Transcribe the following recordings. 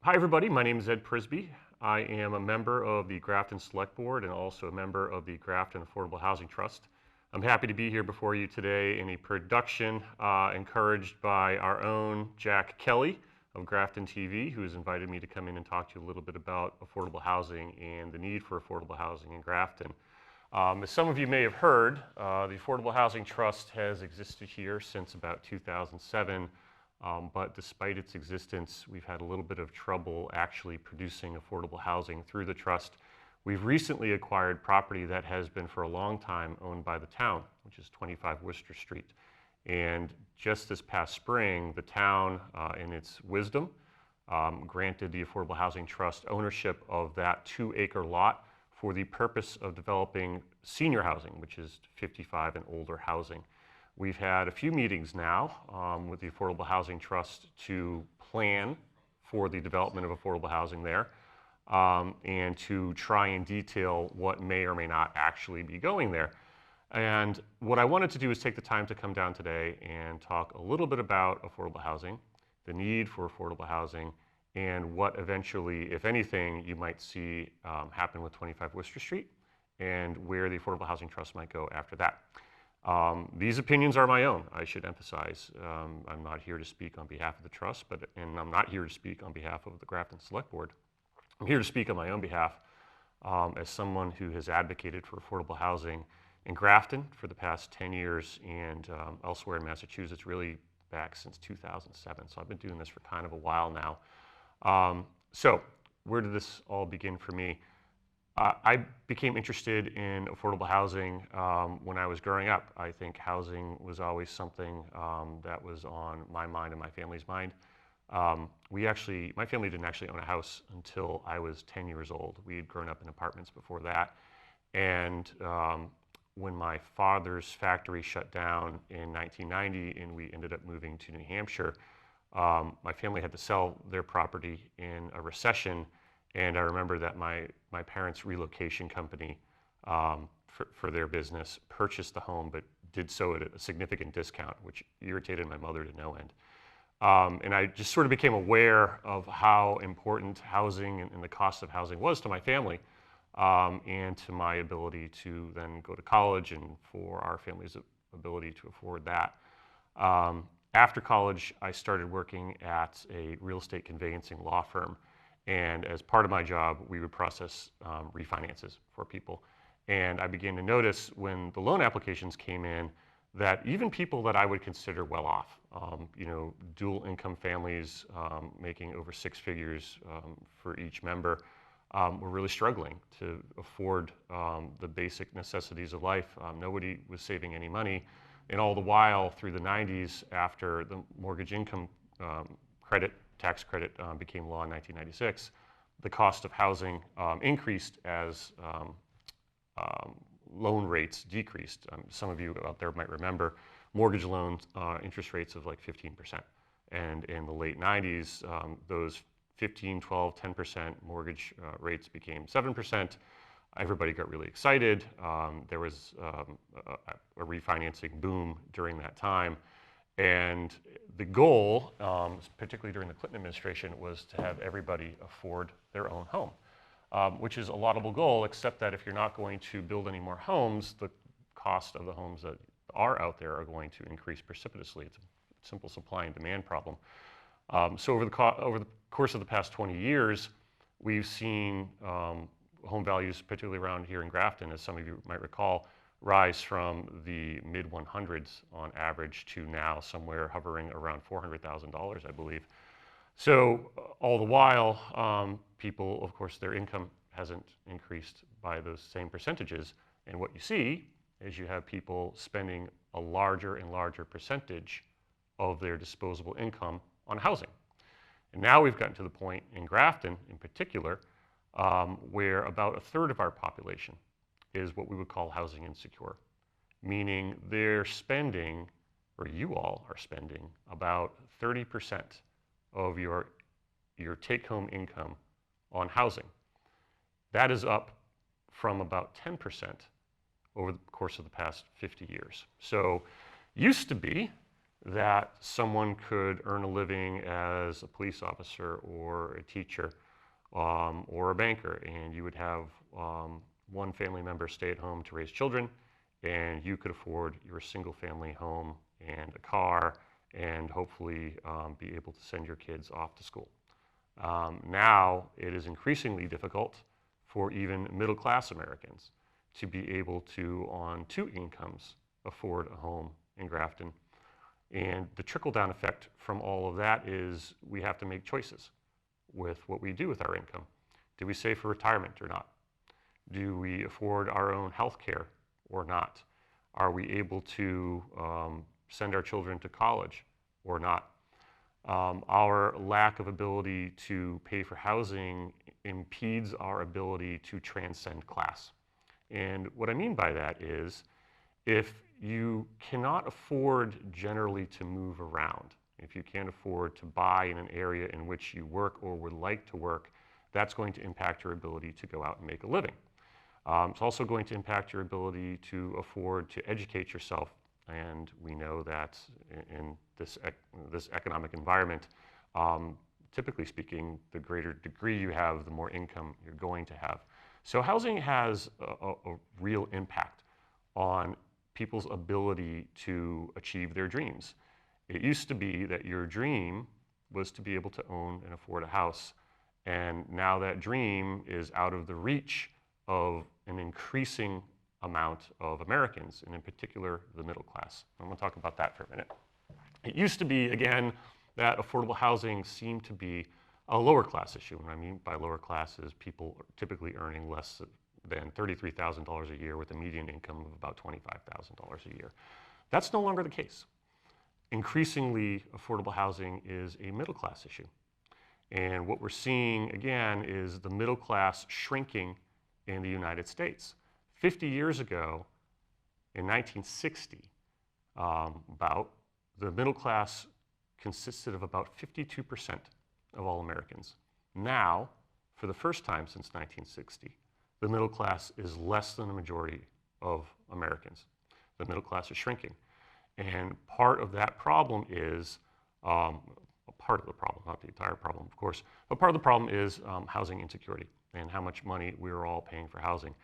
Hi everybody, my name is Ed Prisby. I am a member of the Grafton Select Board and also a member of the Grafton Affordable Housing Trust. I'm happy to be here before you today in a production encouraged by our own Jack Kelly of Grafton TV, who has invited me to come in and talk to you a little bit about affordable housing and the need for affordable housing in Grafton. As some of you may have heard, the Affordable Housing Trust has existed here since about 2007. But despite its existence, we've had a little bit of trouble actually producing affordable housing through the trust. We've recently acquired property that has been for a long time owned by the town, which is 25 Worcester Street. And just this past spring, the town, in its wisdom, granted the Affordable Housing Trust ownership of that 2-acre lot for the purpose of developing senior housing, which is 55 and older housing. We've had a few meetings now with the Affordable Housing Trust to plan for the development of affordable housing there and to try and detail what may or may not actually be going there. And what I wanted to do is take the time to come down today and talk a little bit about affordable housing, the need for affordable housing, and what eventually, if anything, you might see happen with 25 Worcester Street and where the Affordable Housing Trust might go after that. These opinions are my own, I should emphasize. I'm not here to speak on behalf of the trust, and I'm not here to speak on behalf of the Grafton Select Board. I'm here to speak on my own behalf as someone who has advocated for affordable housing in Grafton for the past 10 years and elsewhere in Massachusetts, really back since 2007. So I've been doing this for kind of a while now. So where did this all begin for me? I became interested in affordable housing when I was growing up. I think housing was always something that was on my mind and my family's mind. My family didn't actually own a house until I was 10 years old. We had grown up in apartments before that. And when my father's factory shut down in 1990 and we ended up moving to New Hampshire, my family had to sell their property in a recession. And I remember that my parents' relocation company for their business purchased the home, but did so at a significant discount, which irritated my mother to no end. And I just sort of became aware of how important housing and the cost of housing was to my family and to my ability to then go to college and for our family's ability to afford that. After college, I started working at a real estate conveyancing law firm. And as part of my job, we would process refinances for people. And I began to notice when the loan applications came in that even people that I would consider well off, dual income families making over 6 figures for each member, were really struggling to afford the basic necessities of life. Nobody was saving any money. And all the while, through the 90s, after the mortgage income tax credit became law in 1996, the cost of housing increased as loan rates decreased. Some of you out there might remember mortgage loans interest rates of like 15%. And in the late 90s, those 15, 12, 10% mortgage rates became 7%. Everybody got really excited. There was a refinancing boom during that time. And the goal, particularly during the Clinton administration, was to have everybody afford their own home, which is a laudable goal, except that if you're not going to build any more homes, the cost of the homes that are out there are going to increase precipitously. It's a simple supply and demand problem. So over the course of the past 20 years, we've seen home values, particularly around here in Grafton, as some of you might recall, rise from the mid-100s on average to now somewhere hovering around $400,000, I believe. So all the while, people, of course, their income hasn't increased by those same percentages. And what you see is you have people spending a larger and larger percentage of their disposable income on housing. And now we've gotten to the point in Grafton in particular where about a third of our population is what we would call housing insecure, meaning they're spending, or you all are spending, about 30% of your take-home income on housing. That is up from about 10% over the course of the past 50 years. So used to be that someone could earn a living as a police officer or a teacher or a banker, and you would have one family member stay at home to raise children, and you could afford your single family home and a car and hopefully be able to send your kids off to school. Now it is increasingly difficult for even middle class Americans to be able to, on 2 incomes, afford a home in Grafton. And the trickle-down effect from all of that is we have to make choices with what we do with our income. Do we save for retirement or not? Do we afford our own health care or not? Are we able to send our children to college or not? Our lack of ability to pay for housing impedes our ability to transcend class. And what I mean by that is, if you cannot afford generally to move around, if you can't afford to buy in an area in which you work or would like to work, that's going to impact your ability to go out and make a living. It's also going to impact your ability to afford to educate yourself. And we know that in this economic environment, typically speaking, the greater degree you have, the more income you're going to have. So housing has a real impact on people's ability to achieve their dreams. It used to be that your dream was to be able to own and afford a house. And now that dream is out of the reach of an increasing amount of Americans, and in particular, the middle class. I'm going to talk about that for a minute. It used to be, again, that affordable housing seemed to be a lower class issue. What I mean by lower class is people typically earning less than $33,000 a year with a median income of about $25,000 a year. That's no longer the case. Increasingly, affordable housing is a middle class issue. And what we're seeing, again, is the middle class shrinking in the United States. 50 years ago, in 1960, the middle class consisted of about 52% of all Americans. Now, for the first time since 1960, the middle class is less than the majority of Americans. The middle class is shrinking. And part of that problem is, part of the problem, not the entire problem, of course, but part of the problem is housing insecurity and how much money we're all paying for housing.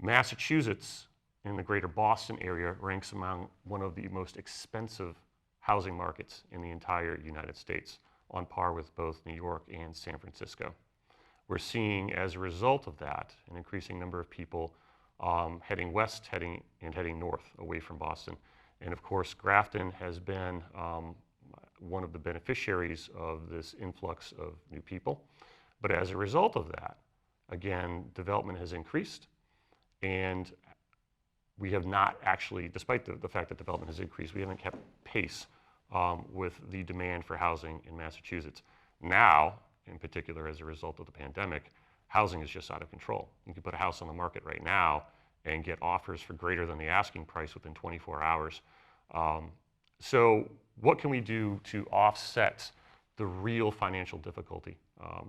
Massachusetts, in the greater Boston area, ranks among one of the most expensive housing markets in the entire United States, on par with both New York and San Francisco. We're seeing, as a result of that, an increasing number of people heading west, heading north, away from Boston. And of course, Grafton has been one of the beneficiaries of this influx of new people. But as a result of that, again, development has increased, and we have not actually, despite the fact that development has increased, we haven't kept pace with the demand for housing in Massachusetts. Now, in particular, as a result of the pandemic, housing is just out of control. You can put a house on the market right now and get offers for greater than the asking price within 24 hours. So what can we do to offset the real financial difficulty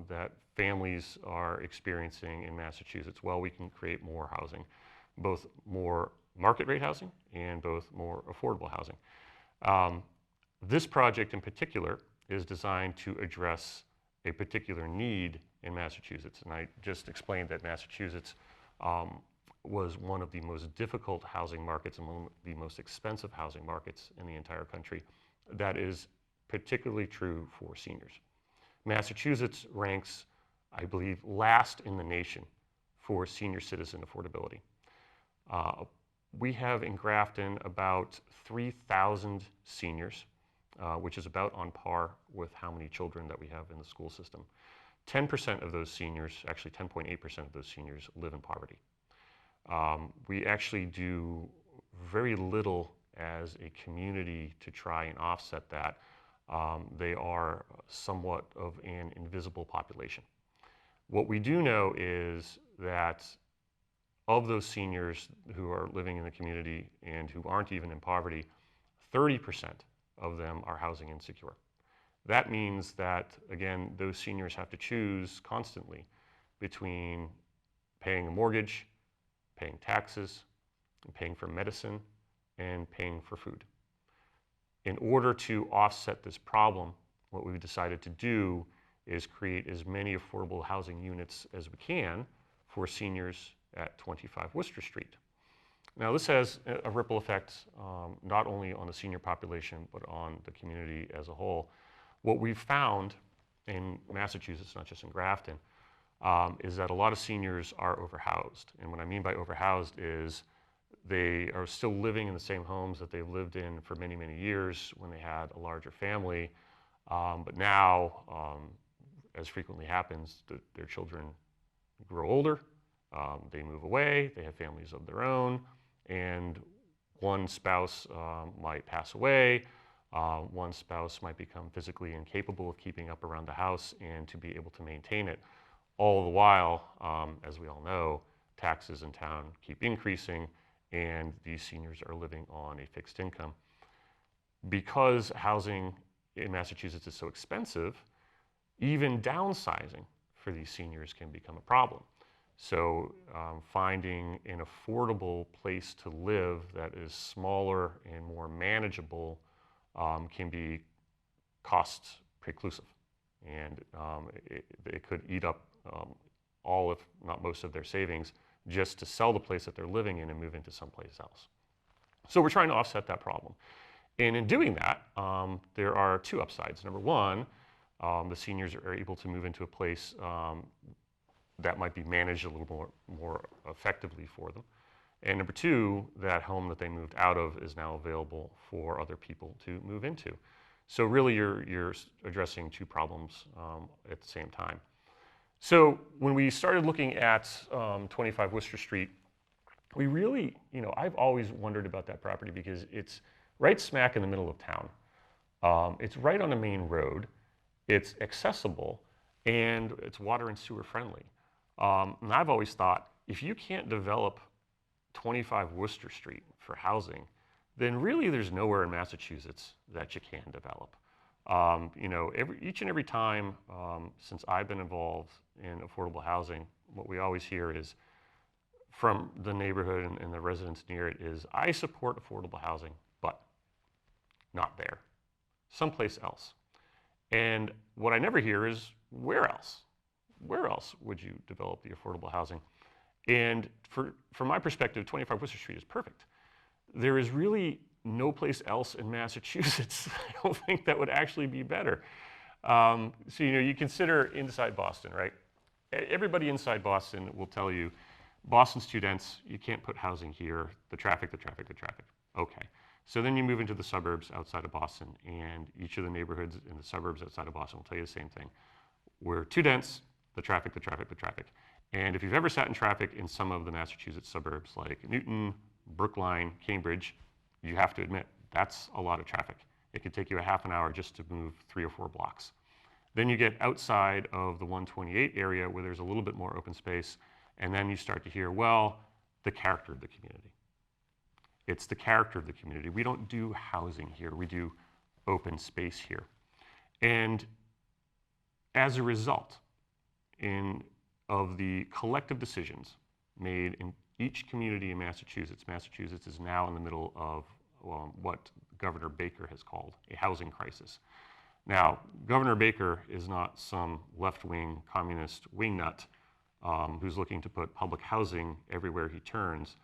that families are experiencing in Massachusetts? Well, we can create more housing, both more market rate housing and both more affordable housing. This project in particular is designed to address a particular need in Massachusetts. And I just explained that Massachusetts was one of the most difficult housing markets and one of the most expensive housing markets in the entire country. That is particularly true for seniors. Massachusetts ranks, I believe, last in the nation for senior citizen affordability. We have in Grafton about 3,000 seniors, which is about on par with how many children that we have in the school system. 10% of those seniors, actually 10.8% of those seniors, live in poverty. We actually do very little as a community to try and offset that. They are somewhat of an invisible population. What we do know is that of those seniors who are living in the community and who aren't even in poverty, 30% of them are housing insecure. That means that, again, those seniors have to choose constantly between paying a mortgage, paying taxes, and paying for medicine, and paying for food. In order to offset this problem, what we've decided to do is create as many affordable housing units as we can for seniors at 25 Worcester Street. Now, this has a ripple effect not only on the senior population, but on the community as a whole. What we've found in Massachusetts, not just in Grafton, is that a lot of seniors are overhoused. And what I mean by overhoused is they are still living in the same homes that they've lived in for many, many years when they had a larger family. But now, as frequently happens, their children grow older, they move away, they have families of their own, and one spouse might pass away, one spouse might become physically incapable of keeping up around the house and to be able to maintain it. All the while, as we all know, taxes in town keep increasing, and these seniors are living on a fixed income. Because housing in Massachusetts is so expensive, even downsizing for these seniors can become a problem. So finding an affordable place to live that is smaller and more manageable can be cost preclusive. And it could eat up all, if not most, of their savings just to sell the place that they're living in and move into someplace else. So we're trying to offset that problem. And in doing that, there are two upsides. Number one, the seniors are able to move into a place that might be managed a little more effectively for them. And number two, that home that they moved out of is now available for other people to move into. So really you're addressing two problems at the same time. So when we started looking at 25 Worcester Street, we really, I've always wondered about that property because it's right smack in the middle of town. It's right on the main road, it's accessible, and it's water and sewer friendly. And I've always thought, if you can't develop 25 Worcester Street for housing, then really there's nowhere in Massachusetts that you can develop. Each and every time since I've been involved in affordable housing, what we always hear is from the neighborhood and the residents near it is, I support affordable housing, but not there, someplace else. And what I never hear is, where else? Where else would you develop the affordable housing? And from my perspective, 25 Worcester Street is perfect. There is really no place else in Massachusetts, I don't think, that would actually be better. So you consider inside Boston, right? Everybody inside Boston will tell you, Boston's too dense, you can't put housing here, the traffic. Okay. So then you move into the suburbs outside of Boston, and each of the neighborhoods in the suburbs outside of Boston will tell you the same thing. We're too dense, the traffic. And if you've ever sat in traffic in some of the Massachusetts suburbs like Newton, Brookline, Cambridge, you have to admit, that's a lot of traffic. It could take you a half an hour just to move 3 or 4 blocks. Then you get outside of the 128 area where there's a little bit more open space, and then you start to hear, well, the character of the community. It's the character of the community. We don't do housing here, we do open space here. And as a result of the collective decisions made in each community in Massachusetts, Massachusetts is now in the middle of what Governor Baker has called a housing crisis. Now, Governor Baker is not some left-wing communist wingnut who's looking to put public housing everywhere he turns.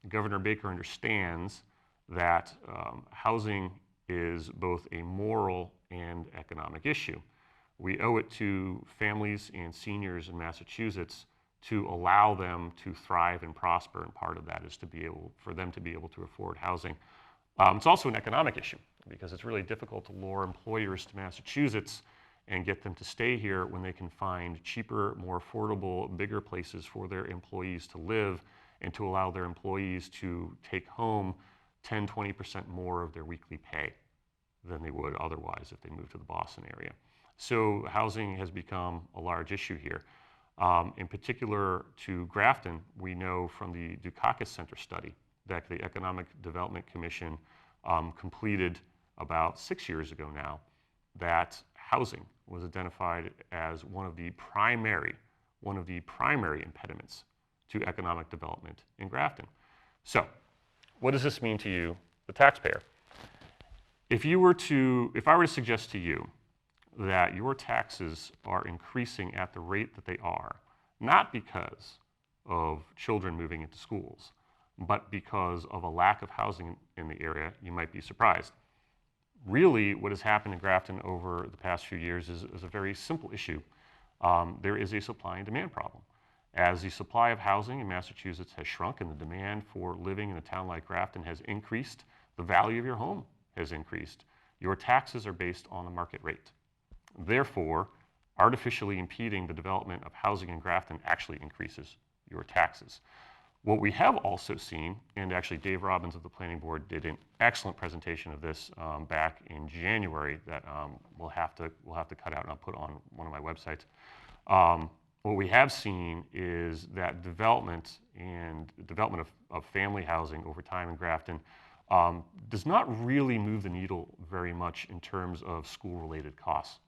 Governor Baker understands that housing is both a moral and economic issue. We owe it to families and seniors in Massachusetts to allow them to thrive and prosper, and part of that is for them to be able to afford housing. It's also an economic issue because it's really difficult to lure employers to Massachusetts and get them to stay here when they can find cheaper, more affordable, bigger places for their employees to live, and to allow their employees to take home 10, 20% more of their weekly pay than they would otherwise if they moved to the Boston area. So housing has become a large issue here. In particular to Grafton, we know from the Dukakis Center study that the Economic Development Commission completed about 6 years ago now, that housing was identified as one of the primary impediments to economic development in Grafton. So what does this mean to you, the taxpayer? If I were to suggest to you that your taxes are increasing at the rate that they are, not because of children moving into schools, but because of a lack of housing in the area, you might be surprised. Really, what has happened in Grafton over the past few years is a very simple issue. There is a supply and demand problem. As the supply of housing in Massachusetts has shrunk and the demand for living in a town like Grafton has increased, the value of your home has increased. Your taxes are based on the market rate. Therefore, artificially impeding the development of housing in Grafton actually increases your taxes. What we have also seen, and actually Dave Robbins of the Planning Board did an excellent presentation of this back in January that we'll have to cut out and I'll put on one of my websites. What we have seen is that development of family housing over time in Grafton does not really move the needle very much in terms of school-related costs.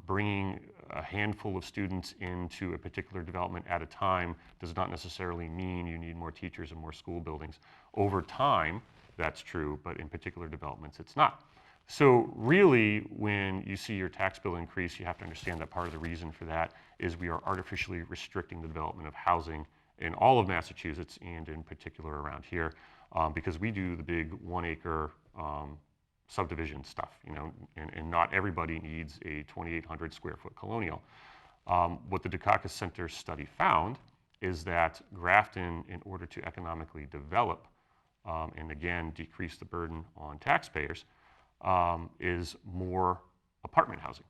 Bringing a handful of students into a particular development at a time does not necessarily mean you need more teachers and more school buildings. Over time, that's true, but in particular developments, it's not. So really, when you see your tax bill increase, you have to understand that part of the reason for that is we are artificially restricting the development of housing in all of Massachusetts and in particular around here because we do the big 1 acre subdivision stuff, and not everybody needs a 2,800 square foot colonial. What the Dukakis Center study found is that Grafton, in order to economically develop and again decrease the burden on taxpayers, is more apartment housing.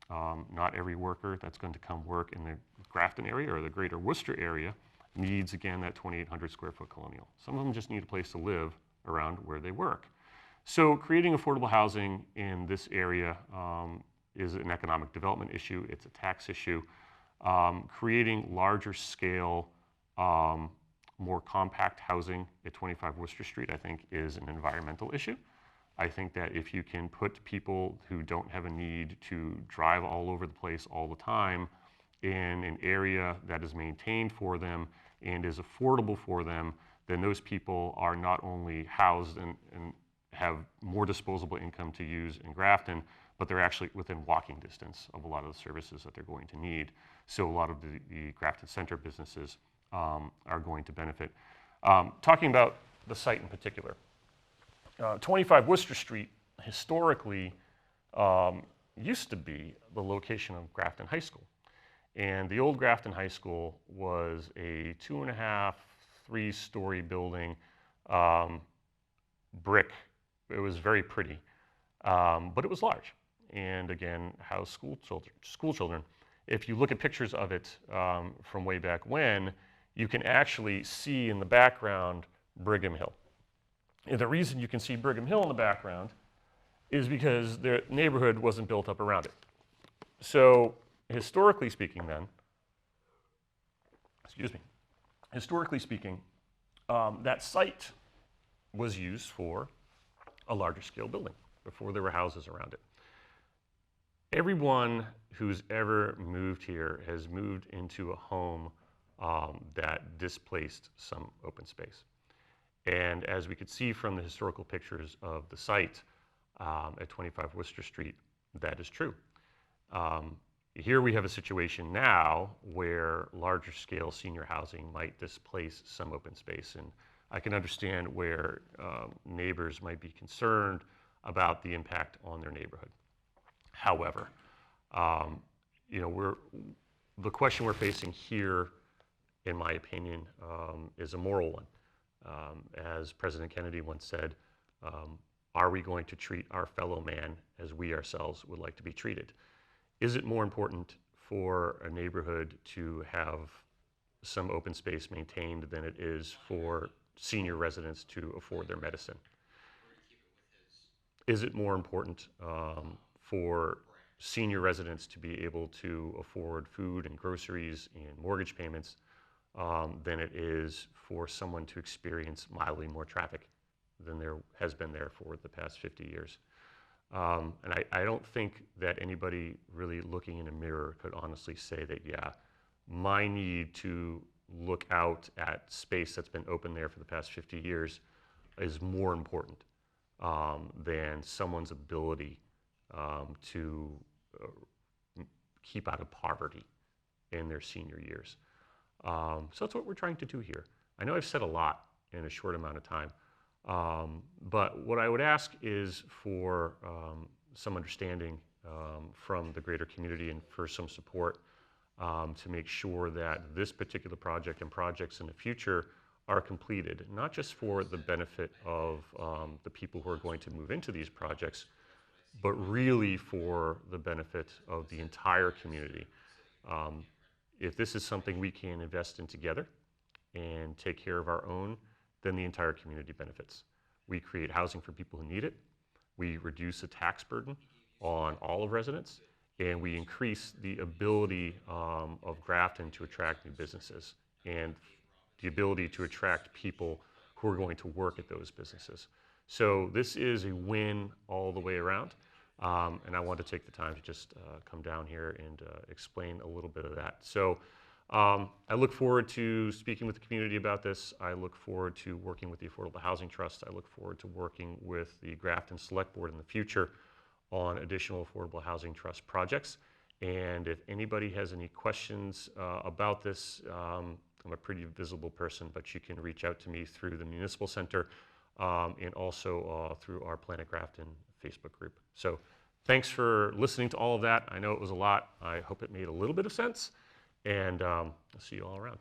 Not every worker that's going to come work in the Grafton area or the greater Worcester area needs, again, that 2,800 square foot colonial. Some of them just need a place to live around where they work. So creating affordable housing in this area is an economic development issue. It's a tax issue. Creating larger scale, more compact housing at 25 Worcester Street, I think, is an environmental issue. I think that if you can put people who don't have a need to drive all over the place all the time in an area that is maintained for them and is affordable for them, then those people are not only housed and have more disposable income to use in Grafton, but they're actually within walking distance of a lot of the services that they're going to need. So a lot of the Grafton Center businesses are going to benefit. Talking about the site in particular, 25 Worcester Street historically used to be the location of Grafton High School. And the old Grafton High School was a 2.5, 3-story building, brick. It was very pretty, but it was large. And again, housed school children. If you look at pictures of it from way back when, you can actually see in the background Brigham Hill. And the reason you can see Brigham Hill in the background is because the neighborhood wasn't built up around it. So historically speaking then, that site was used for a larger scale building before there were houses around it. Everyone who's ever moved here has moved into a home that displaced some open space. And as we could see from the historical pictures of the site at 25 Worcester Street, that is true. Here we have a situation now where larger scale senior housing might displace some open space. And I can understand where neighbors might be concerned about the impact on their neighborhood. However, the question we're facing here, in my opinion, is a moral one. As President Kennedy once said, are we going to treat our fellow man as we ourselves would like to be treated? Is it more important for a neighborhood to have some open space maintained than it is for senior residents to afford their medicine? Is it more important for senior residents to be able to afford food and groceries and mortgage payments than it is for someone to experience mildly more traffic than there has been there for the past 50 years? And I don't think that anybody really looking in a mirror could honestly say that, yeah, my need to look out at space that's been open there for the past 50 years is more important than someone's ability to keep out of poverty in their senior years. So that's what we're trying to do here. I know I've said a lot in a short amount of time, but what I would ask is for some understanding from the greater community and for some support to make sure that this particular project and projects in the future are completed, not just for the benefit of the people who are going to move into these projects, but really for the benefit of the entire community. If this is something we can invest in together and take care of our own, then the entire community benefits. We create housing for people who need it, we reduce the tax burden on all of residents, and we increase the ability of Grafton to attract new businesses and the ability to attract people who are going to work at those businesses. So this is a win all the way around, and I want to take the time to just come down here and explain a little bit of that. So I look forward to speaking with the community about this. I look forward to working with the Affordable Housing Trust. I look forward to working with the Grafton Select Board in the future on additional Affordable Housing Trust projects. And if anybody has any questions about this, I'm a pretty visible person, but you can reach out to me through the Municipal Center and also through our Planet Grafton Facebook group. So thanks for listening to all of that. I know it was a lot. I hope it made a little bit of sense, and I'll see you all around.